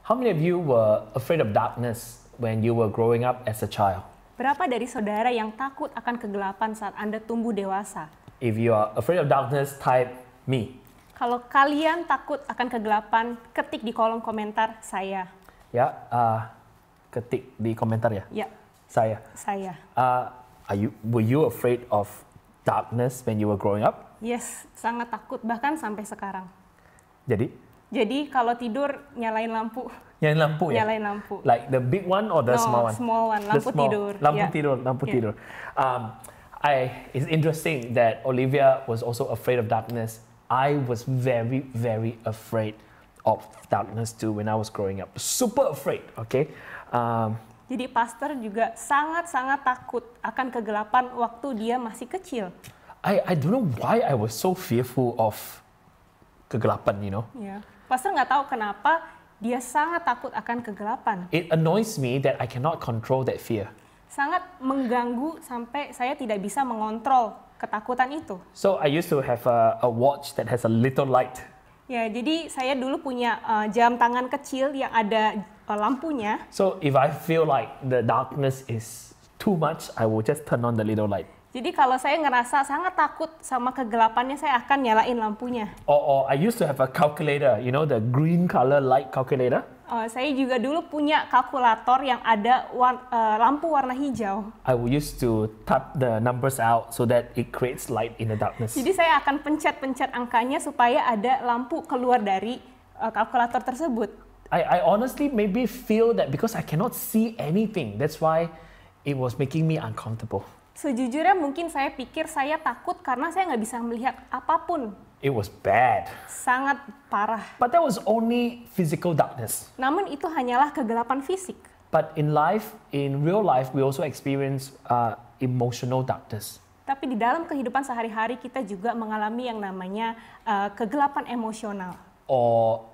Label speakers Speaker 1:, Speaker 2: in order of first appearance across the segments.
Speaker 1: How many of you were afraid of darkness when you were growing up as a child?
Speaker 2: Berapa dari saudara yang takut akan kegelapan saat Anda tumbuh dewasa?
Speaker 1: If you are afraid of darkness, type me.
Speaker 2: Kalau kalian takut akan kegelapan, ketik di kolom komentar saya.
Speaker 1: Ya, ketik di komentar ya.
Speaker 2: Ya,
Speaker 1: Saya. Were you afraid of darkness when you were growing up?
Speaker 2: Yes, sangat takut bahkan sampai sekarang.
Speaker 1: Jadi
Speaker 2: kalau tidur nyalain lampu.
Speaker 1: Nyalain lampu ya?
Speaker 2: Nyalain lampu.
Speaker 1: Like the big one or the small one?
Speaker 2: Small one. Lampu tidur.
Speaker 1: Lampu tidur. It's interesting that Olivia was also afraid of darkness. I was very, very afraid of darkness too when I was growing up. Super afraid, okay?
Speaker 2: Jadi pastor juga sangat-sangat takut akan kegelapan waktu dia masih kecil.
Speaker 1: I don't know why I was so fearful of kegelapan, you know?
Speaker 2: Ya. Pastor nggak tahu kenapa dia sangat takut akan kegelapan.
Speaker 1: It annoys me that I cannot control that fear.
Speaker 2: Sangat mengganggu sampai saya tidak bisa mengontrol ketakutan itu.
Speaker 1: So I used to have a watch that has a little light.
Speaker 2: Ya, jadi saya dulu punya jam tangan kecil yang ada lampunya.
Speaker 1: So if I feel like the darkness is too much, I will just turn on the little light.
Speaker 2: Jadi kalau saya ngerasa sangat takut sama kegelapannya, saya akan nyalain lampunya.
Speaker 1: Or I used to have a calculator, you know, the green color light calculator.
Speaker 2: Saya juga dulu punya kalkulator yang ada lampu warna hijau.
Speaker 1: I will use to tap the numbers out so that it creates light in the darkness.
Speaker 2: Jadi saya akan pencet-pencet angkanya supaya ada lampu keluar dari kalkulator tersebut.
Speaker 1: I honestly maybe feel that because I cannot see anything, that's why it was making me uncomfortable.
Speaker 2: Sejujurnya mungkin saya pikir saya takut karena saya nggak bisa melihat apapun.
Speaker 1: It was bad.
Speaker 2: Sangat parah.
Speaker 1: But that was only physical darkness.
Speaker 2: Namun itu hanyalah kegelapan fisik.
Speaker 1: But in real life, we also experience emotional darkness.
Speaker 2: Tapi di dalam kehidupan sehari-hari kita juga mengalami yang namanya kegelapan emosional.
Speaker 1: Or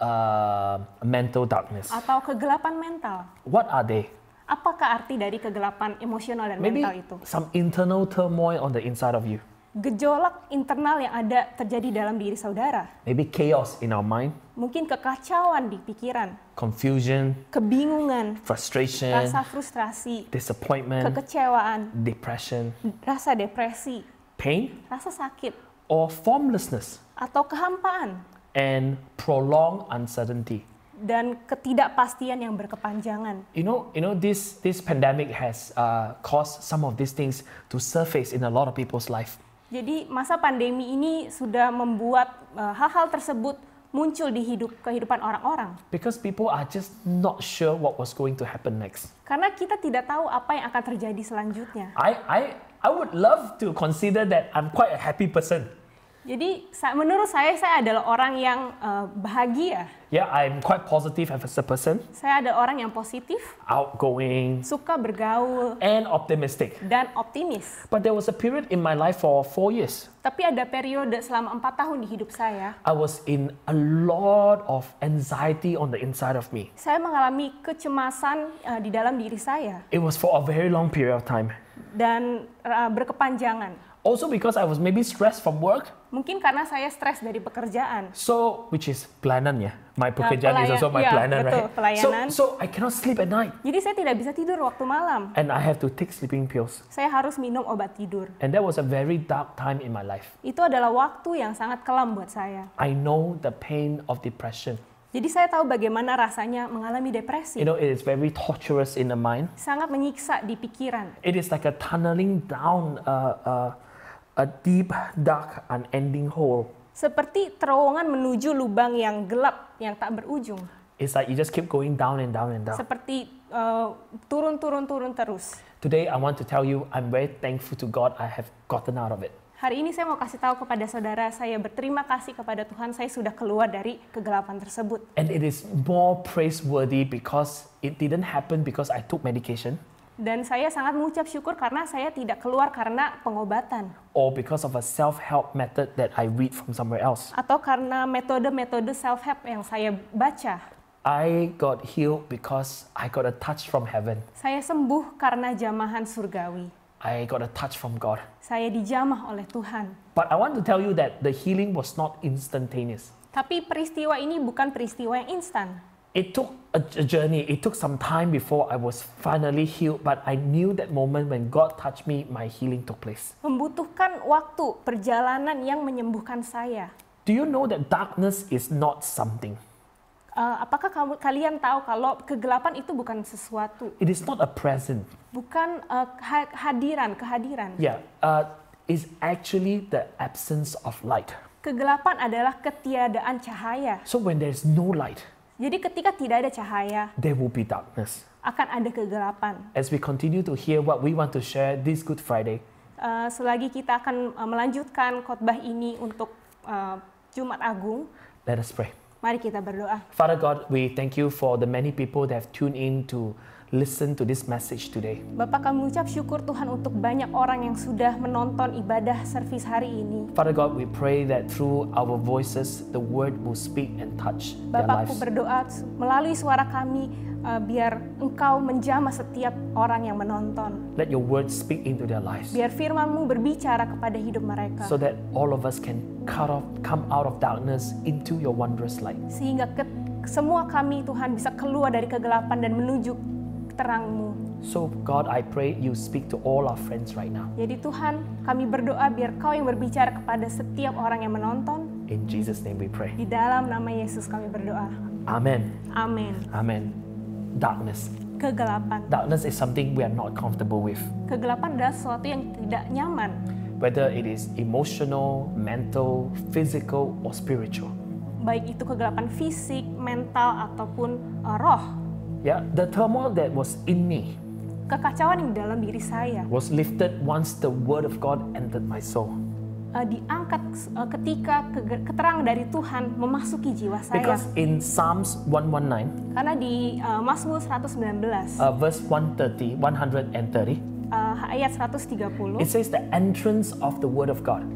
Speaker 1: mental darkness.
Speaker 2: Atau kegelapan mental.
Speaker 1: What are they?
Speaker 2: Apakah arti dari kegelapan emosional dan
Speaker 1: Maybe
Speaker 2: mental itu?
Speaker 1: some internal turmoil on the inside of you.
Speaker 2: Gejolak internal yang ada terjadi dalam diri saudara.
Speaker 1: Maybe chaos in our mind.
Speaker 2: Mungkin kekacauan di pikiran.
Speaker 1: Confusion.
Speaker 2: Kebingungan.
Speaker 1: Frustration.
Speaker 2: Rasa frustrasi.
Speaker 1: Disappointment.
Speaker 2: Kekecewaan.
Speaker 1: Depression.
Speaker 2: Rasa depresi.
Speaker 1: Pain.
Speaker 2: Rasa sakit.
Speaker 1: Or formlessness.
Speaker 2: Atau kehampaan.
Speaker 1: And prolonged uncertainty.
Speaker 2: Dan ketidakpastian yang berkepanjangan.
Speaker 1: You know, this pandemic has caused some of these things to surface in a lot of people's life.
Speaker 2: Jadi masa pandemi ini sudah membuat hal-hal tersebut muncul di kehidupan orang-orang.
Speaker 1: Because people are just not sure what was going to happen next.
Speaker 2: Karena kita tidak tahu apa yang akan terjadi selanjutnya.
Speaker 1: I would love to consider that I'm quite a happy person.
Speaker 2: Jadi menurut saya adalah orang yang bahagia.
Speaker 1: Yeah, I'm quite positive as a person.
Speaker 2: Saya ada orang yang positif,
Speaker 1: outgoing,
Speaker 2: suka bergaul,
Speaker 1: and optimistic.
Speaker 2: Dan optimis.
Speaker 1: But there was a period in my life for 4 years.
Speaker 2: Tapi ada periode selama 4 tahun di hidup saya.
Speaker 1: I was in a lot of anxiety on the inside of me.
Speaker 2: Saya mengalami kecemasan di dalam diri saya.
Speaker 1: It was for a very long period of time.
Speaker 2: Dan berkepanjangan.
Speaker 1: Also because I was maybe stressed from work.
Speaker 2: Mungkin karena saya stres dari pekerjaan.
Speaker 1: So, which is pelayanan ya. My pekerjaan is also my pelayanan,
Speaker 2: betul,
Speaker 1: right?
Speaker 2: Pelayanan.
Speaker 1: So I cannot sleep at night.
Speaker 2: Jadi saya tidak bisa tidur waktu malam.
Speaker 1: And I have to take sleeping pills.
Speaker 2: Saya harus minum obat tidur.
Speaker 1: And that was a very dark time in my life.
Speaker 2: Itu adalah waktu yang sangat kelam buat saya.
Speaker 1: I know the pain of depression.
Speaker 2: Jadi saya tahu bagaimana rasanya mengalami depresi.
Speaker 1: You know, it is very torturous in the mind.
Speaker 2: Sangat menyiksa di pikiran.
Speaker 1: It is like a tunneling down a deep, dark, unending hole.
Speaker 2: Seperti terowongan menuju lubang yang gelap yang tak berujung.
Speaker 1: It's like you just keep going down and down and down.
Speaker 2: Seperti turun terus.
Speaker 1: Today I want to tell you I'm very thankful to God I have gotten out of it.
Speaker 2: Hari ini saya mau kasih tahu kepada saudara, saya berterima kasih kepada Tuhan, saya sudah keluar dari kegelapan tersebut.
Speaker 1: And it is more praiseworthy because it didn't happen because I took medication.
Speaker 2: Dan saya sangat mengucap syukur karena saya tidak keluar karena pengobatan.
Speaker 1: Or because of a self-help method that I read from somewhere else.
Speaker 2: Atau karena metode-metode self-help yang saya baca.
Speaker 1: I got healed because I got a touch from heaven.
Speaker 2: Saya sembuh karena jamahan surgawi.
Speaker 1: I got a touch from God.
Speaker 2: Saya dijamah oleh Tuhan.
Speaker 1: But I want to tell you that the healing was not instantaneous.
Speaker 2: Tapi peristiwa ini bukan peristiwa yang instan.
Speaker 1: It took a journey. It took some time before I was finally healed, but I knew that moment when God touched me, my healing took place.
Speaker 2: Membutuhkan waktu, perjalanan yang menyembuhkan saya.
Speaker 1: Do you know that darkness is not something?
Speaker 2: Apakah kalian tahu kalau kegelapan itu bukan sesuatu,
Speaker 1: It is not a present.
Speaker 2: bukan kehadiran.
Speaker 1: Yeah, it's actually the absence of light.
Speaker 2: Kegelapan adalah ketiadaan cahaya.
Speaker 1: So when there's no light,
Speaker 2: Jadi ketika tidak ada cahaya,
Speaker 1: there will be darkness.
Speaker 2: akan ada kegelapan.
Speaker 1: As we continue to hear what we want to share this Good Friday,
Speaker 2: Selagi kita akan melanjutkan khotbah ini untuk Jumat Agung,
Speaker 1: let us pray.
Speaker 2: mari kita berdoa.
Speaker 1: Father God, we thank you for the many people that have tuned in to listen to this message today.
Speaker 2: Bapak, kami mengucap syukur Tuhan untuk banyak orang yang sudah menonton ibadah servis hari ini.
Speaker 1: Father God, we pray that through our voices, the word will speak and touch their
Speaker 2: Bapakku
Speaker 1: lives.
Speaker 2: berdoa melalui suara kami, biar Engkau menjamah setiap orang yang menonton.
Speaker 1: Let your word speak into their lives
Speaker 2: Biar firman-Mu berbicara kepada hidup mereka.
Speaker 1: so that all of us can come out of darkness into your wondrous light.
Speaker 2: Sehingga semua kami Tuhan bisa keluar dari kegelapan dan menuju terang-Mu.
Speaker 1: So God, I pray you speak to all our friends right now.
Speaker 2: Jadi Tuhan, kami berdoa biar Kau yang berbicara kepada setiap orang yang menonton.
Speaker 1: In Jesus' name we pray.
Speaker 2: Di dalam nama Yesus kami berdoa.
Speaker 1: Amen.
Speaker 2: Amin.
Speaker 1: Amen. Darkness.
Speaker 2: Kegelapan.
Speaker 1: Darkness is something we are not comfortable with.
Speaker 2: Kegelapan adalah sesuatu yang tidak nyaman.
Speaker 1: Whether it is emotional, mental, physical, or spiritual.
Speaker 2: Baik itu kegelapan fisik, mental, ataupun roh.
Speaker 1: Yeah, the turmoil that was in me
Speaker 2: Kekacauan yang di dalam diri saya
Speaker 1: was lifted once the word of God entered my soul.
Speaker 2: diangkat ketika keterangan dari Tuhan memasuki jiwa saya.
Speaker 1: Because in Psalms 119,
Speaker 2: Karena di Mazmur 119
Speaker 1: verse 130,
Speaker 2: ayat 130
Speaker 1: it says the entrance of the word of God.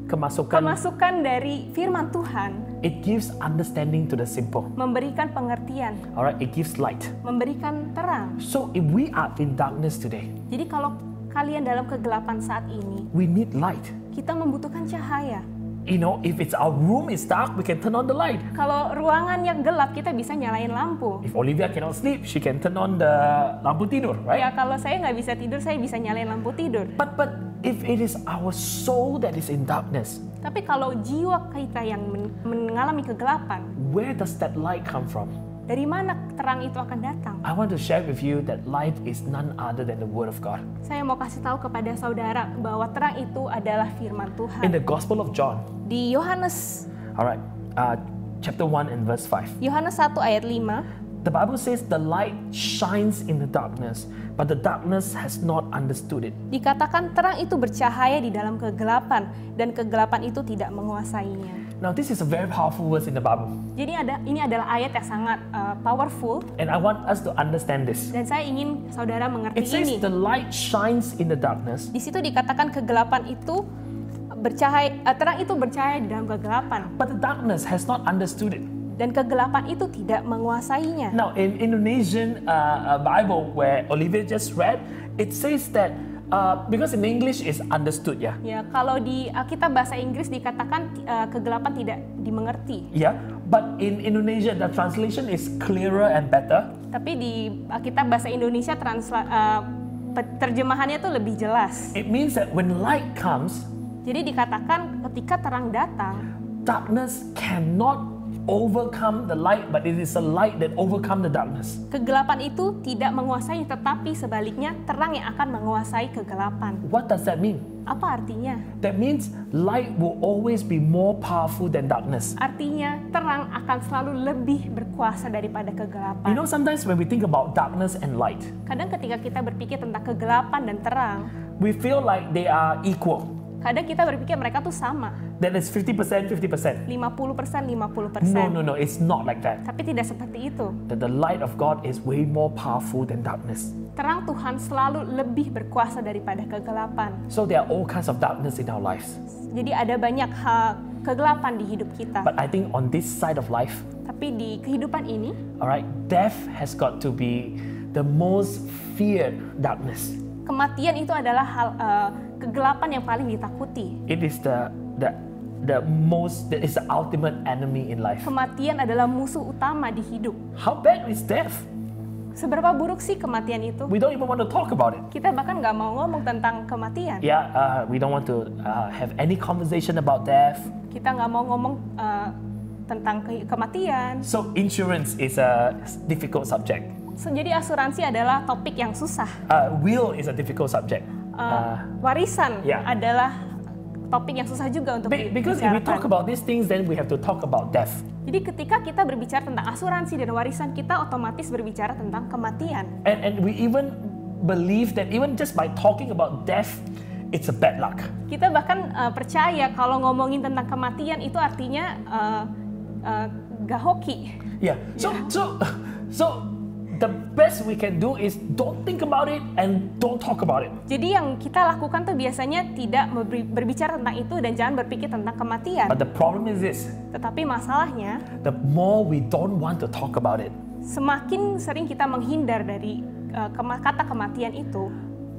Speaker 2: kemasukan dari firman Tuhan
Speaker 1: It gives understanding to the simple.
Speaker 2: memberikan pengertian,
Speaker 1: Alright, it gives light.
Speaker 2: memberikan terang.
Speaker 1: So if we are in darkness today,
Speaker 2: Jadi kalau kalian dalam kegelapan saat ini,
Speaker 1: we need light.
Speaker 2: kita membutuhkan cahaya.
Speaker 1: You know, if it's our room is dark, we can turn on the light.
Speaker 2: Kalau ruangan yang gelap, kita bisa nyalain lampu.
Speaker 1: If Olivia cannot sleep, she can turn on the lampu tidur, right?
Speaker 2: Ya kalau saya nggak bisa tidur, saya bisa nyalain lampu tidur.
Speaker 1: But if it is our soul that is in darkness,
Speaker 2: Tapi kalau jiwa kita yang mengalami kegelapan,
Speaker 1: where does that light come from?
Speaker 2: dari mana terang itu akan datang?
Speaker 1: I want to share with you that light is none other than the Word of God.
Speaker 2: Saya mau kasih tahu kepada saudara bahwa terang itu adalah firman
Speaker 1: In
Speaker 2: Tuhan.
Speaker 1: the Gospel of John,
Speaker 2: Di Yohanes
Speaker 1: alright, chapter 1 and verse 5,
Speaker 2: 1 ayat 5,
Speaker 1: the Bible says the light shines in the darkness, but the darkness has not understood it.
Speaker 2: dikatakan terang itu bercahaya di dalam kegelapan dan kegelapan itu tidak menguasainya.
Speaker 1: Now, this is a very powerful verse in the Bible,
Speaker 2: Jadi ini adalah ayat yang sangat powerful
Speaker 1: and I want us to understand this.
Speaker 2: dan saya ingin saudara mengerti
Speaker 1: It says
Speaker 2: ini.
Speaker 1: the light shines in the darkness,
Speaker 2: Di situ dikatakan kegelapan itu bercahaya, terang itu bercahaya di dalam kegelapan
Speaker 1: but the darkness has not understood it.
Speaker 2: dan kegelapan itu tidak menguasainya.
Speaker 1: Now, in Indonesian Bible, where Olivia just read, it says that because in English is understood, yeah,
Speaker 2: Ya, kalau di kita bahasa Inggris dikatakan kegelapan tidak dimengerti.
Speaker 1: yeah. But in Indonesia, the translation is clearer and better.
Speaker 2: Tapi di kita bahasa Indonesia terjemahannya tuh lebih jelas.
Speaker 1: It means that when light comes,
Speaker 2: Jadi dikatakan ketika terang datang,
Speaker 1: darkness cannot overcome the light, but it is a light that overcome the darkness.
Speaker 2: kegelapan itu tidak menguasai, tetapi sebaliknya terang yang akan menguasai kegelapan.
Speaker 1: What does that mean?
Speaker 2: Apa artinya?
Speaker 1: That means light will always be more powerful than darkness.
Speaker 2: Artinya terang akan selalu lebih berkuasa daripada
Speaker 1: You
Speaker 2: kegelapan.
Speaker 1: know, sometimes when we think about darkness and light,
Speaker 2: Kadang ketika kita berpikir tentang kegelapan dan terang,
Speaker 1: we feel like they are equal.
Speaker 2: kadang kita berpikir mereka tuh sama,
Speaker 1: That is 50%, 50%.
Speaker 2: 50%, 50%.
Speaker 1: No, it's not like that.
Speaker 2: Tapi tidak seperti itu.
Speaker 1: That the light of God is way more powerful than darkness.
Speaker 2: Terang Tuhan selalu lebih berkuasa daripada kegelapan.
Speaker 1: So there are all kinds of darkness in our lives.
Speaker 2: Jadi ada banyak hal kegelapan di hidup kita.
Speaker 1: But I think on this side of life,
Speaker 2: Tapi di kehidupan ini,
Speaker 1: alright, death has got to be the most feared darkness.
Speaker 2: kematian itu adalah hal kegelapan yang paling ditakuti.
Speaker 1: It is the is the ultimate enemy in life.
Speaker 2: Kematian adalah musuh utama di hidup.
Speaker 1: How bad is death?
Speaker 2: Seberapa buruk sih kematian itu?
Speaker 1: We don't even want to talk about it.
Speaker 2: Kita bahkan nggak mau ngomong tentang kematian.
Speaker 1: Yeah, we don't want to have any conversation about death.
Speaker 2: Kita nggak mau ngomong tentang kematian.
Speaker 1: So insurance is a difficult subject.
Speaker 2: So, jadi asuransi adalah topik yang susah.
Speaker 1: Will is a difficult subject.
Speaker 2: Warisan
Speaker 1: yeah.
Speaker 2: adalah topik yang susah juga untuk
Speaker 1: Because if we talk about these things, then we have to talk about death.
Speaker 2: Jadi ketika kita berbicara tentang asuransi dan warisan, kita otomatis berbicara tentang kematian.
Speaker 1: And we even believe that even just by talking about death, it's a bad luck.
Speaker 2: Kita bahkan percaya kalau ngomongin tentang kematian itu artinya gak hoki.
Speaker 1: Yeah. So the best we can do is don't think about it and don't talk about it.
Speaker 2: Jadi yang kita lakukan tuh biasanya tidak berbicara tentang itu dan jangan berpikir tentang kematian.
Speaker 1: But the problem is this.
Speaker 2: Tetapi masalahnya,
Speaker 1: the more we don't want to talk about it,
Speaker 2: semakin sering kita menghindar dari kata kematian itu,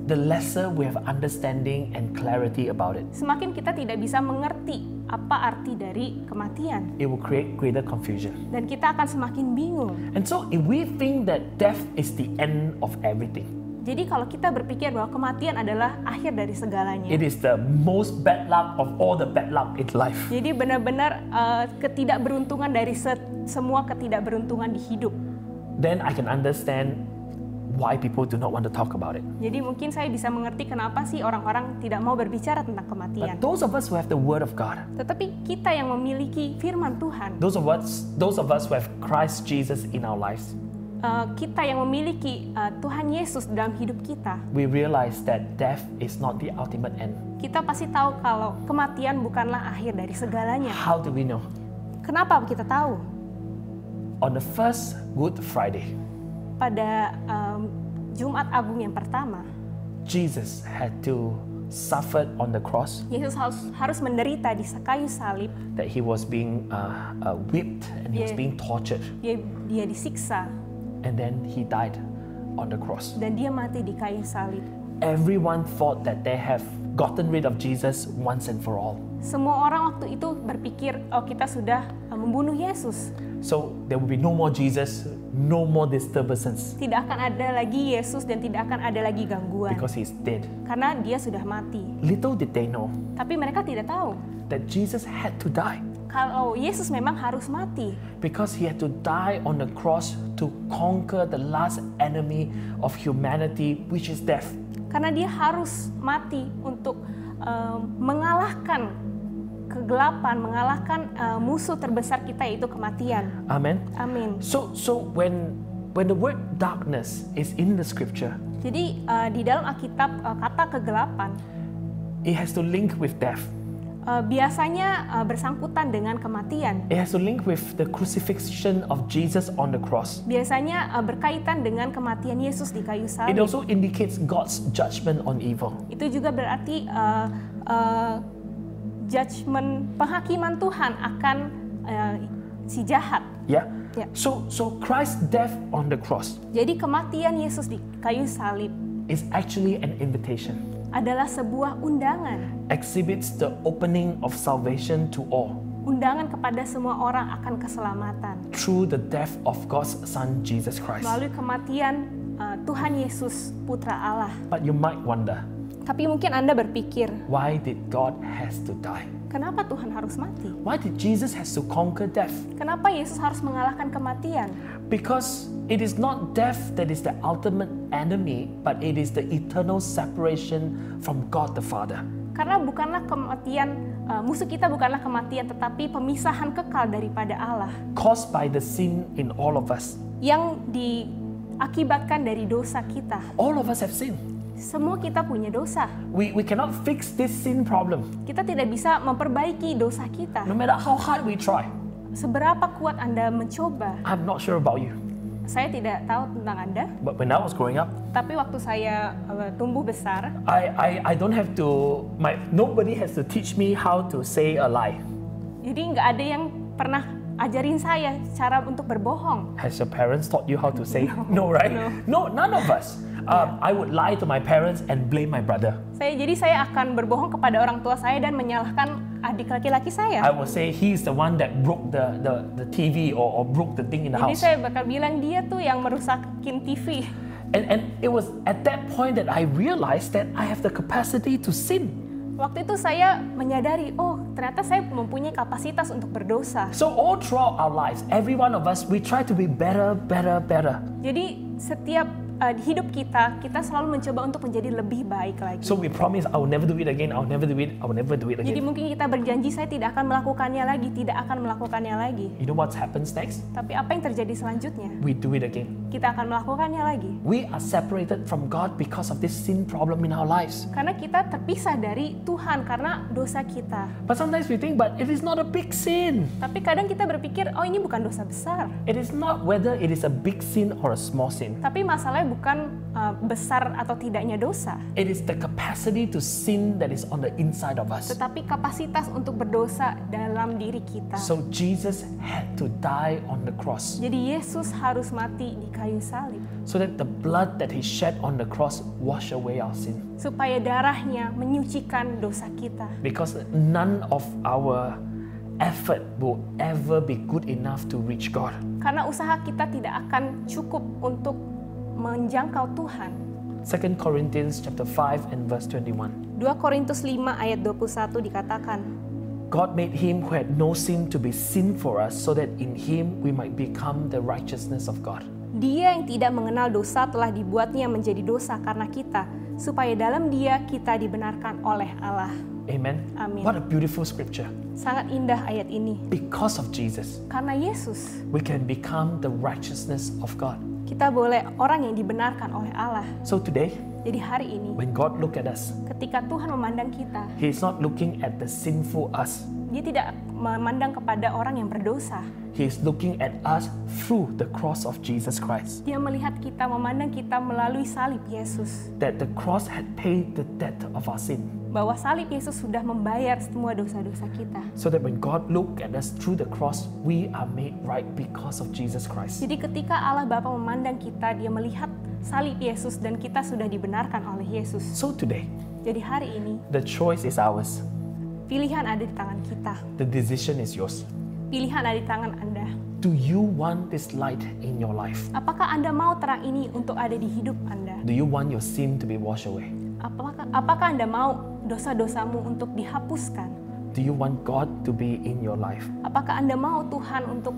Speaker 1: the lesser we have understanding and clarity about it.
Speaker 2: Semakin kita tidak bisa mengerti apa arti dari kematian.
Speaker 1: It will create greater confusion.
Speaker 2: Dan kita akan semakin bingung.
Speaker 1: And so if we think that death is the end of everything,
Speaker 2: jadi kalau kita berpikir bahwa kematian adalah akhir dari segalanya,
Speaker 1: it is the most bad luck of all the bad luck in life.
Speaker 2: Jadi benar-benar ketidakberuntungan dari semua ketidakberuntungan di hidup.
Speaker 1: Then I can understand why people do not want to talk about it.
Speaker 2: Jadi mungkin saya bisa mengerti kenapa sih orang-orang tidak mau berbicara tentang kematian.
Speaker 1: But those of us who have the Word of God,
Speaker 2: tetapi kita yang memiliki firman Tuhan,
Speaker 1: those of us who have Christ Jesus in our lives,
Speaker 2: kita yang memiliki Tuhan Yesus dalam hidup kita,
Speaker 1: we realize that death is not the ultimate end.
Speaker 2: Kita pasti tahu kalau kematian bukanlah akhir dari segalanya.
Speaker 1: How do we know?
Speaker 2: Kenapa kita tahu?
Speaker 1: On the first Good Friday,
Speaker 2: pada Jumat Agung yang pertama,
Speaker 1: Jesus had to suffer on the cross.
Speaker 2: Yesus harus menderita di kayu salib.
Speaker 1: That he was being whipped and he was being tortured.
Speaker 2: Dia disiksa.
Speaker 1: And then he died on the cross.
Speaker 2: Dan dia mati di kayu salib.
Speaker 1: Everyone thought that they have gotten rid of Jesus once and for all.
Speaker 2: Semua orang waktu itu berpikir, oh kita sudah membunuh Yesus.
Speaker 1: So there will be no more Jesus, no more disturbances.
Speaker 2: Tidak akan ada lagi Yesus dan tidak akan ada lagi gangguan.
Speaker 1: Because he's dead.
Speaker 2: Karena dia sudah mati.
Speaker 1: Little did they know.
Speaker 2: Tapi mereka tidak tahu.
Speaker 1: That Jesus had to die.
Speaker 2: Kalau Yesus memang harus mati.
Speaker 1: Because he had to die on the cross to conquer the last enemy of humanity, which is death.
Speaker 2: Karena dia harus mati untuk mengalahkan kegelapan, mengalahkan musuh terbesar kita yaitu kematian.
Speaker 1: Amen.
Speaker 2: Amin.
Speaker 1: So when the word darkness is in the scripture,
Speaker 2: jadi di dalam Alkitab kata kegelapan,
Speaker 1: it has to link with death.
Speaker 2: Biasanya bersangkutan dengan kematian.
Speaker 1: It has to link with the crucifixion of Jesus on the cross.
Speaker 2: Biasanya berkaitan dengan kematian Yesus di kayu salib.
Speaker 1: It also indicates God's judgment on evil.
Speaker 2: Itu juga berarti judgment, penghakiman Tuhan akan si jahat.
Speaker 1: Yeah.
Speaker 2: Yeah.
Speaker 1: So Christ's death on the cross.
Speaker 2: Jadi kematian Yesus di kayu salib
Speaker 1: is actually an invitation.
Speaker 2: Adalah sebuah undangan.
Speaker 1: Exhibits the opening of salvation to all.
Speaker 2: Undangan kepada semua orang akan keselamatan.
Speaker 1: Through the death of God's Son Jesus Christ.
Speaker 2: Melalui kematian Tuhan Yesus Putra Allah.
Speaker 1: But you might wonder.
Speaker 2: Tapi mungkin Anda berpikir,
Speaker 1: why did God has to die?
Speaker 2: Kenapa Tuhan harus mati?
Speaker 1: Why did Jesus has to conquer death?
Speaker 2: Kenapa Yesus harus mengalahkan kematian?
Speaker 1: Because it is not death that is the ultimate enemy, but it is the eternal separation from God the Father.
Speaker 2: Karena bukanlah kematian, musuh kita bukanlah kematian, tetapi pemisahan kekal daripada Allah.
Speaker 1: Caused by the sin in all of us.
Speaker 2: Yang diakibatkan dari dosa kita.
Speaker 1: All of us have sinned.
Speaker 2: Semua kita punya dosa.
Speaker 1: We cannot fix this sin problem.
Speaker 2: Kita tidak bisa memperbaiki dosa kita.
Speaker 1: No matter how hard we try.
Speaker 2: Seberapa kuat Anda mencoba.
Speaker 1: I'm not sure about you.
Speaker 2: Saya tidak tahu tentang Anda.
Speaker 1: But when I was growing up,
Speaker 2: tapi waktu saya tumbuh besar,
Speaker 1: I don't have to. Nobody has to teach me how to say a lie.
Speaker 2: Jadi nggak ada yang pernah ajarin saya cara untuk berbohong.
Speaker 1: Has your parents taught you how to say no, right?
Speaker 2: No,
Speaker 1: none of us. I would lie to my parents and blame my brother.
Speaker 2: Jadi saya akan berbohong kepada orang tua saya dan menyalahkan adik laki-laki saya.
Speaker 1: I will say he's the one that broke the TV or broke the thing in the
Speaker 2: Jadi
Speaker 1: house.
Speaker 2: saya bakal bilang dia tuh yang merusakin TV.
Speaker 1: And it was at that point that I realized that I have the capacity to sin.
Speaker 2: Waktu itu saya menyadari, oh ternyata saya mempunyai kapasitas untuk berdosa.
Speaker 1: So all throughout our lives, every one of us, we try to be better.
Speaker 2: Jadi setiap hidup kita selalu mencoba untuk menjadi lebih baik lagi.
Speaker 1: So we promise, I will never do it again, I will never do it
Speaker 2: Jadi
Speaker 1: again.
Speaker 2: mungkin kita berjanji saya tidak akan melakukannya lagi.
Speaker 1: You know what happens next?
Speaker 2: Tapi apa yang terjadi selanjutnya?
Speaker 1: We do it again.
Speaker 2: Kita akan melakukannya lagi.
Speaker 1: We are separated from God because of this sin problem in our lives.
Speaker 2: Karena kita terpisah dari Tuhan karena dosa kita.
Speaker 1: But sometimes we think, but it is not a big sin.
Speaker 2: Tapi kadang kita berpikir, oh ini bukan dosa besar.
Speaker 1: It is not whether it is a big sin or a small sin.
Speaker 2: Tapi masalahnya bukan besar atau tidaknya dosa.
Speaker 1: It is the capacity to sin that is on the inside of us.
Speaker 2: Tetapi kapasitas untuk berdosa dalam diri kita.
Speaker 1: So Jesus had to die on the cross
Speaker 2: Jadi Yesus harus mati di kayu salib.
Speaker 1: so that the blood that he shed on the cross wash away our sin.
Speaker 2: Supaya darahnya menyucikan dosa kita.
Speaker 1: Because none of our effort will ever be good enough to reach God.
Speaker 2: Karena usaha kita tidak akan cukup untuk menjangkau Tuhan.
Speaker 1: 2 Corinthians chapter 5 and verse 21.
Speaker 2: 2 Korintus 5 ayat 21 dikatakan,
Speaker 1: God made him who had no sin to be sin for us so that in him we might become the righteousness of God.
Speaker 2: Dia yang tidak mengenal dosa telah dibuatnya menjadi dosa karena kita, supaya dalam dia kita dibenarkan oleh Allah.
Speaker 1: Amen.
Speaker 2: Amin.
Speaker 1: What a beautiful scripture.
Speaker 2: Sangat indah ayat ini.
Speaker 1: Because of Jesus,
Speaker 2: Karena Yesus,
Speaker 1: we can become the righteousness of God.
Speaker 2: kita boleh orang yang dibenarkan oleh Allah.
Speaker 1: So today,
Speaker 2: Jadi hari ini,
Speaker 1: when God look at us,
Speaker 2: ketika Tuhan memandang kita,
Speaker 1: he is not looking at the sinful us.
Speaker 2: dia tidak memandang kepada orang yang berdosa.
Speaker 1: He is looking at us through the cross of Jesus Christ.
Speaker 2: Dia melihat kita, memandang kita melalui salib Yesus.
Speaker 1: That the cross had paid the debt of our sin.
Speaker 2: Bahwa salib Yesus sudah membayar semua dosa-dosa kita.
Speaker 1: So that when God look at us through the cross, we are made right because of Jesus Christ.
Speaker 2: Jadi ketika Allah Bapa memandang kita, dia melihat salib Yesus dan kita sudah dibenarkan oleh Yesus.
Speaker 1: So today,
Speaker 2: Jadi hari ini,
Speaker 1: the choice is ours.
Speaker 2: pilihan ada di tangan kita.
Speaker 1: The decision is yours.
Speaker 2: Pilihan ada di tangan Anda.
Speaker 1: Do you want this light in your life?
Speaker 2: Apakah Anda mau terang ini untuk ada di hidup Anda?
Speaker 1: Do you want your sin to be washed away?
Speaker 2: Apakah Anda mau dosa-dosamu untuk dihapuskan?
Speaker 1: Do you want God to be in your life?
Speaker 2: Apakah Anda mau Tuhan untuk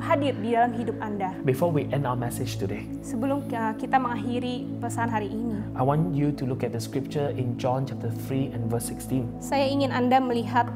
Speaker 2: hadir di dalam hidup Anda?
Speaker 1: Before we end our message today,
Speaker 2: Sebelum kita mengakhiri pesan hari ini,
Speaker 1: I want you to look at the scripture in John chapter 3 and verse 16.
Speaker 2: saya ingin Anda melihat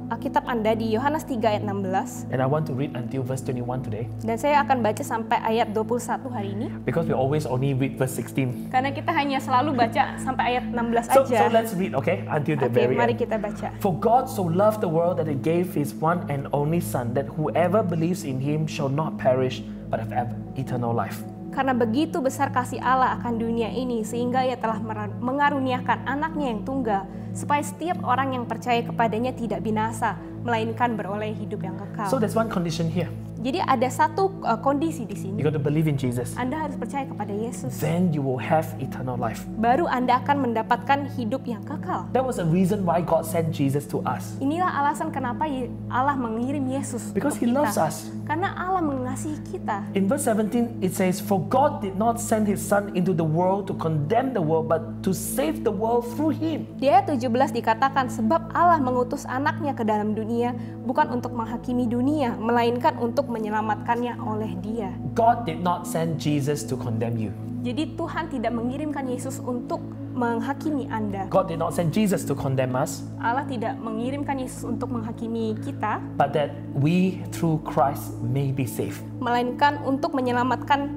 Speaker 2: Alkitab Anda di Yohanes 3 ayat 16.
Speaker 1: And I want to read until verse 21 today.
Speaker 2: Dan saya akan baca sampai ayat 21 hari ini.
Speaker 1: Because we always only read verse 16.
Speaker 2: Karena kita hanya selalu baca sampai ayat 16
Speaker 1: So
Speaker 2: aja.
Speaker 1: let's read, okay? Until the
Speaker 2: Oke,
Speaker 1: very
Speaker 2: mari
Speaker 1: end.
Speaker 2: kita baca.
Speaker 1: For God so loved the world that he gave his one and only Son, that whoever believes in him shall not perish, but have eternal life.
Speaker 2: Karena begitu besar kasih Allah akan dunia ini, sehingga ia telah mengaruniakan anaknya yang tunggal, supaya setiap orang yang percaya kepadanya tidak binasa, melainkan beroleh hidup yang kekal.
Speaker 1: So there's one condition here.
Speaker 2: Jadi ada satu kondisi di sini.
Speaker 1: You got to believe in Jesus.
Speaker 2: Anda harus percaya kepada Yesus.
Speaker 1: Then you will have eternal life.
Speaker 2: Baru Anda akan mendapatkan hidup yang kekal.
Speaker 1: That was the reason why God sent Jesus to us.
Speaker 2: Inilah alasan kenapa Allah mengirim Yesus
Speaker 1: Because
Speaker 2: untuk
Speaker 1: he
Speaker 2: kita.
Speaker 1: loves us.
Speaker 2: Karena Allah mengasihi kita.
Speaker 1: In verse 17 it says, For God did not send his Son into the world to condemn the world, but to save the world through him.
Speaker 2: Di ayat 17 dikatakan, sebab Allah mengutus anaknya ke dalam dunia, bukan untuk menghakimi dunia, melainkan untuk menyelamatkannya oleh dia.
Speaker 1: God did not send Jesus to condemn you.
Speaker 2: Jadi Tuhan tidak mengirimkan Yesus untuk menghakimi Anda.
Speaker 1: God did not send Jesus to condemn us,
Speaker 2: Allah tidak mengirimkan Yesus untuk menghakimi kita,
Speaker 1: but that we through Christ may be saved.
Speaker 2: melainkan untuk menyelamatkan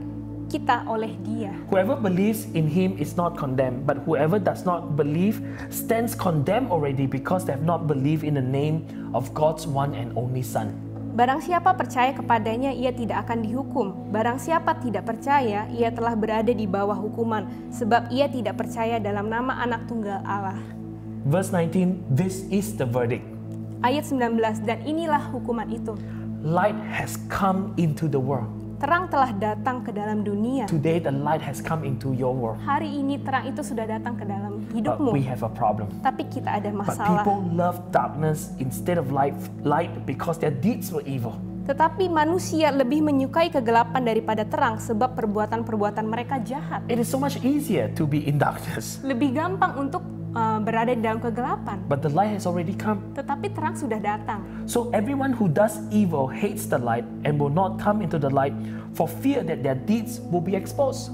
Speaker 2: kita oleh dia.
Speaker 1: Whoever believes in him is not condemned, but whoever does not believe stands condemned already, because they have not believed in the name of God's one and only Son.
Speaker 2: Barang siapa percaya kepadanya, ia tidak akan dihukum. Barang siapa tidak percaya, ia telah berada di bawah hukuman, sebab ia tidak percaya dalam nama anak tunggal Allah.
Speaker 1: Verse 19, this is the verdict.
Speaker 2: Ayat 19, dan inilah hukuman itu.
Speaker 1: Light has come into the world,
Speaker 2: Terang telah datang ke dalam dunia.
Speaker 1: Today the light has come into your world.
Speaker 2: Hari ini terang itu sudah datang ke dalam
Speaker 1: But
Speaker 2: hidupmu.
Speaker 1: we have a problem.
Speaker 2: Tapi kita ada
Speaker 1: But
Speaker 2: masalah.
Speaker 1: people love darkness instead of light because their deeds were evil.
Speaker 2: Tetapi manusia lebih menyukai kegelapan daripada terang sebab perbuatan-perbuatan mereka jahat.
Speaker 1: It is so much easier to be in darkness.
Speaker 2: Lebih gampang untuk berada di dalam kegelapan.
Speaker 1: But the light has already come.
Speaker 2: Tetapi terang sudah datang.
Speaker 1: So everyone who does evil hates the light and will not come into the light for fear that their deeds will be exposed.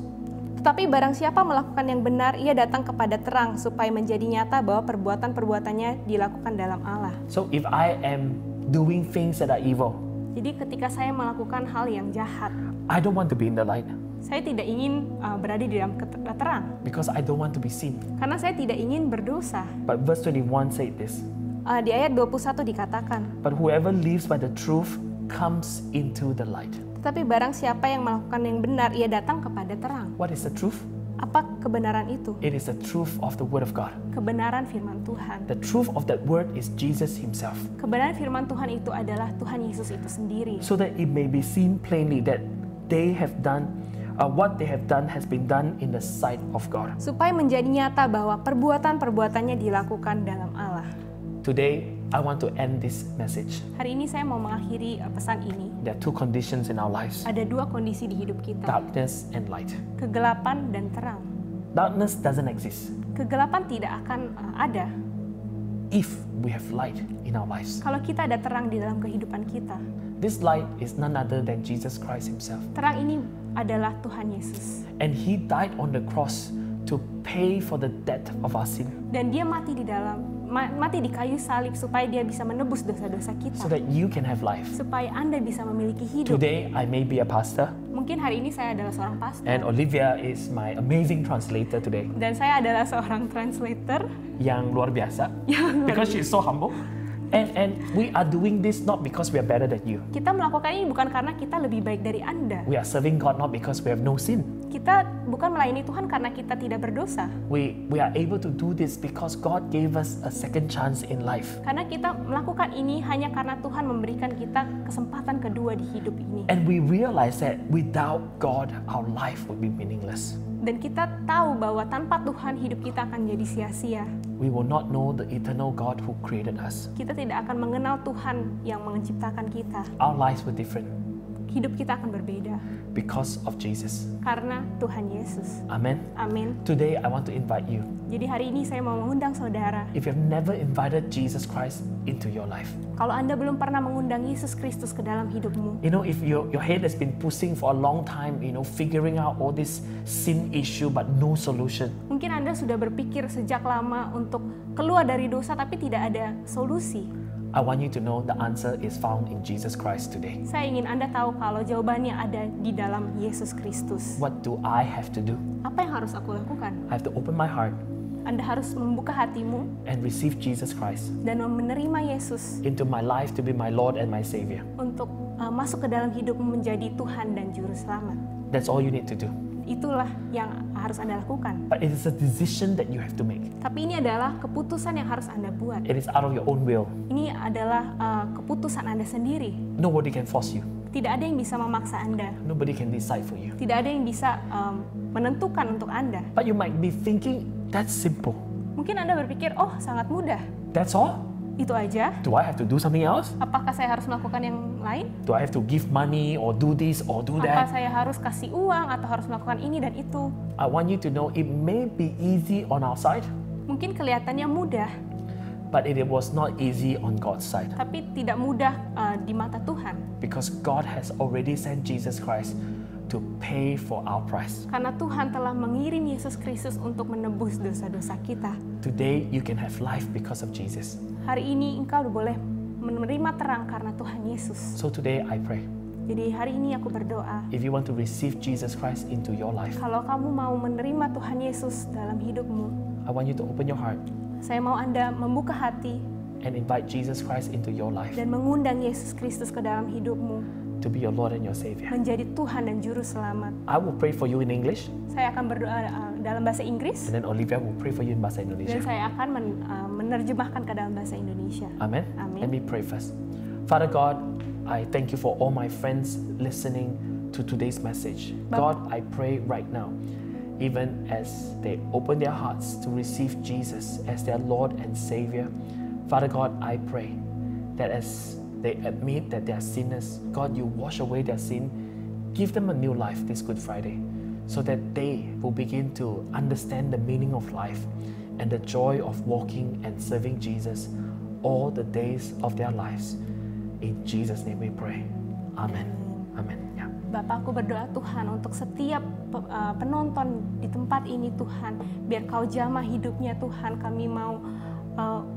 Speaker 2: Tetapi barang siapa melakukan yang benar, ia datang kepada terang supaya menjadi nyata bahwa perbuatan-perbuatannya dilakukan dalam Allah.
Speaker 1: So if I am doing things that are evil,
Speaker 2: Jadi ketika saya melakukan hal yang jahat,
Speaker 1: I don't want to be in the light
Speaker 2: saya tidak ingin berada di dalam terang.
Speaker 1: because I don't want to be seen.
Speaker 2: Karena saya tidak ingin berdosa.
Speaker 1: But verse 21 said this,
Speaker 2: Di ayat 21 dikatakan,
Speaker 1: but whoever lives by the truth comes into the light.
Speaker 2: tetapi barang siapa yang melakukan yang benar, ia datang kepada terang.
Speaker 1: What is the truth?
Speaker 2: Apa kebenaran itu?
Speaker 1: It is the truth of the word of God.
Speaker 2: Kebenaran firman Tuhan.
Speaker 1: The truth of that word is Jesus himself.
Speaker 2: Kebenaran firman Tuhan itu adalah Tuhan Yesus itu sendiri.
Speaker 1: So that it may be seen plainly that they have done what they have done has been done in the sight of God.
Speaker 2: Supaya menjadi nyata bahwa perbuatan-perbuatannya dilakukan dalam Allah.
Speaker 1: Today, I want to end this message.
Speaker 2: Hari ini saya mau mengakhiri pesan ini.
Speaker 1: There are two conditions in our lives,
Speaker 2: Ada dua kondisi di hidup kita.
Speaker 1: darkness and light.
Speaker 2: Kegelapan dan terang.
Speaker 1: Darkness doesn't exist
Speaker 2: Kegelapan tidak akan ada
Speaker 1: if we have light in our lives.
Speaker 2: kalau kita ada terang di dalam kehidupan kita.
Speaker 1: This light is none other than Jesus Christ himself.
Speaker 2: Terang ini adalah Tuhan Yesus.
Speaker 1: And he died on the cross to pay for the debt of our sin,
Speaker 2: Dan dia mati di kayu salib supaya dia bisa menebus dosa-dosa kita.
Speaker 1: so that you can have life.
Speaker 2: Supaya Anda bisa memiliki hidup.
Speaker 1: Today, I may be a pastor,
Speaker 2: Mungkin hari ini saya adalah seorang pastor.
Speaker 1: and Olivia is my amazing translator today.
Speaker 2: Dan saya adalah seorang translator.
Speaker 1: Yang luar biasa, because she is so humble. And we are doing this not because we are better than you.
Speaker 2: Kita melakukan ini bukan karena kita lebih baik dari Anda.
Speaker 1: We are serving God not because we have no sin.
Speaker 2: Kita bukan melayani Tuhan karena kita tidak berdosa.
Speaker 1: We are able to do this because God gave us a second chance in life.
Speaker 2: Karena kita melakukan ini hanya karena Tuhan memberikan kita kesempatan kedua di hidup ini.
Speaker 1: And we realize that without God, our life would be meaningless.
Speaker 2: Dan kita tahu bahwa tanpa Tuhan hidup kita akan jadi sia-sia.
Speaker 1: We will not know the eternal God who created us.
Speaker 2: Kita tidak akan mengenal Tuhan yang menciptakan kita.
Speaker 1: Our lives were different
Speaker 2: Hidup kita akan berbeda
Speaker 1: because of Jesus.
Speaker 2: karena Tuhan Yesus.
Speaker 1: Amen.
Speaker 2: Amin.
Speaker 1: Today, I want to invite you.
Speaker 2: Jadi hari ini saya mau mengundang saudara.
Speaker 1: If you have never invited Jesus Christ into your life,
Speaker 2: Kalau Anda belum pernah mengundang Yesus Kristus ke dalam hidupmu,
Speaker 1: you know, if your head has been pushing for a long time, you know, figuring out all this sin issue but no solution,
Speaker 2: mungkin Anda sudah berpikir sejak lama untuk keluar dari dosa tapi tidak ada solusi.
Speaker 1: I want you to know the answer is found in Jesus Christ today.
Speaker 2: Saya ingin Anda tahu kalau jawabannya ada di dalam Yesus Kristus.
Speaker 1: What do I have to do?
Speaker 2: Apa yang harus aku lakukan?
Speaker 1: I have to open my heart
Speaker 2: Anda harus membuka hatimu
Speaker 1: and receive Jesus Christ
Speaker 2: dan menerima Yesus
Speaker 1: into my life to be my Lord and my Savior.
Speaker 2: untuk masuk ke dalam hidupmu menjadi Tuhan dan Juru Selamat.
Speaker 1: That's all you need to do.
Speaker 2: Itulah yang harus Anda lakukan.
Speaker 1: But it is a decision that you have to make.
Speaker 2: Tapi ini adalah keputusan yang harus Anda buat.
Speaker 1: It is out of your own will.
Speaker 2: Ini adalah keputusan Anda sendiri.
Speaker 1: Nobody can force you.
Speaker 2: Tidak ada yang bisa memaksa Anda.
Speaker 1: Nobody can decide for you.
Speaker 2: Tidak ada yang bisa menentukan untuk Anda.
Speaker 1: But you might be thinking, that's simple.
Speaker 2: Mungkin Anda berpikir, oh sangat mudah.
Speaker 1: That's all?
Speaker 2: Itu aja.
Speaker 1: Do I have to do something else?
Speaker 2: Apakah saya harus melakukan yang lain?
Speaker 1: Do I have to give money or do this or do
Speaker 2: Apa
Speaker 1: that?
Speaker 2: saya harus kasih uang atau harus melakukan ini dan itu?
Speaker 1: I want you to know it may be easy on our side,
Speaker 2: Mungkin kelihatannya mudah,
Speaker 1: but it was not easy on God's side.
Speaker 2: tapi tidak mudah di mata Tuhan.
Speaker 1: Because God has already sent Jesus Christ to pay for our price.
Speaker 2: Karena Tuhan telah mengirim Yesus Kristus untuk menebus dosa-dosa kita.
Speaker 1: Today you can have life because of Jesus.
Speaker 2: Hari ini engkau boleh menerima terang karena Tuhan Yesus.
Speaker 1: So today I pray,
Speaker 2: Jadi hari ini aku berdoa,
Speaker 1: if you want to receive Jesus Christ into your life,
Speaker 2: kalau kamu mau menerima Tuhan Yesus dalam hidupmu,
Speaker 1: I want you to open your heart
Speaker 2: saya mau Anda membuka hati
Speaker 1: and invite Jesus Christ into your life
Speaker 2: dan mengundang Yesus Kristus ke dalam hidupmu
Speaker 1: to be your Lord and your Savior.
Speaker 2: menjadi Tuhan dan Juru Selamat.
Speaker 1: I will pray for you in English,
Speaker 2: Saya akan berdoa dalam bahasa Inggris
Speaker 1: and then Olivia will pray for you in Bahasa
Speaker 2: dan
Speaker 1: Indonesia.
Speaker 2: saya akan menerjemahkan ke dalam bahasa Indonesia.
Speaker 1: Amen.
Speaker 2: Amen.
Speaker 1: Let me pray first. Father God, I thank you for all my friends listening to today's message. God, I pray right now, even as they open their hearts to receive Jesus as their Lord and Savior, Father God, I pray that as they admit that they are sinners, God, you wash away their sin, give them a new life this Good Friday, so that they will begin to understand the meaning of life and the joy of walking and serving Jesus all the days of their lives. In Jesus' name we pray. Amen. Amen. Ya.
Speaker 2: Bapak, aku berdoa Tuhan untuk setiap penonton di tempat ini Tuhan, biar Kau jamah hidupnya Tuhan. Kami mau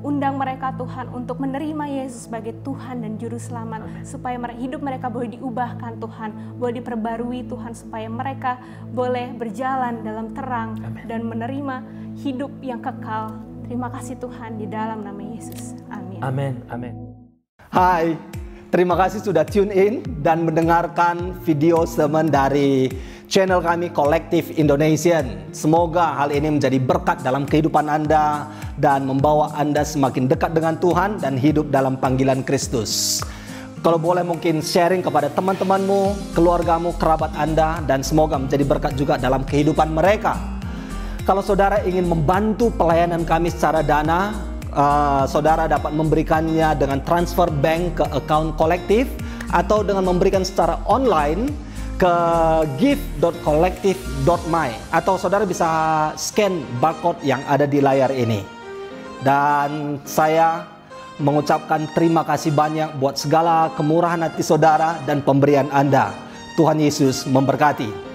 Speaker 2: undang mereka Tuhan untuk menerima Yesus sebagai Tuhan dan Juru Selamat. Amen. Supaya hidup mereka boleh diubahkan Tuhan, boleh diperbarui Tuhan, supaya mereka boleh berjalan dalam terang. Amen. Dan menerima hidup yang kekal. Terima kasih Tuhan, di dalam nama Yesus. Amin.
Speaker 1: Amin. Amin.
Speaker 3: Hai, terima kasih sudah tune in dan mendengarkan video sermon dari channel kami Collective Indonesian. Semoga hal ini menjadi berkat dalam kehidupan Anda dan membawa Anda semakin dekat dengan Tuhan dan hidup dalam panggilan Kristus. Kalau boleh mungkin sharing kepada teman-temanmu, keluargamu, kerabat Anda, dan semoga menjadi berkat juga dalam kehidupan mereka. Kalau saudara ingin membantu pelayanan kami secara dana, saudara dapat memberikannya dengan transfer bank ke account kolektif atau dengan memberikan secara online ke gift.collective.my, atau saudara bisa scan barcode yang ada di layar ini. Dan saya mengucapkan terima kasih banyak buat segala kemurahan hati saudara dan pemberian Anda. Tuhan Yesus memberkati.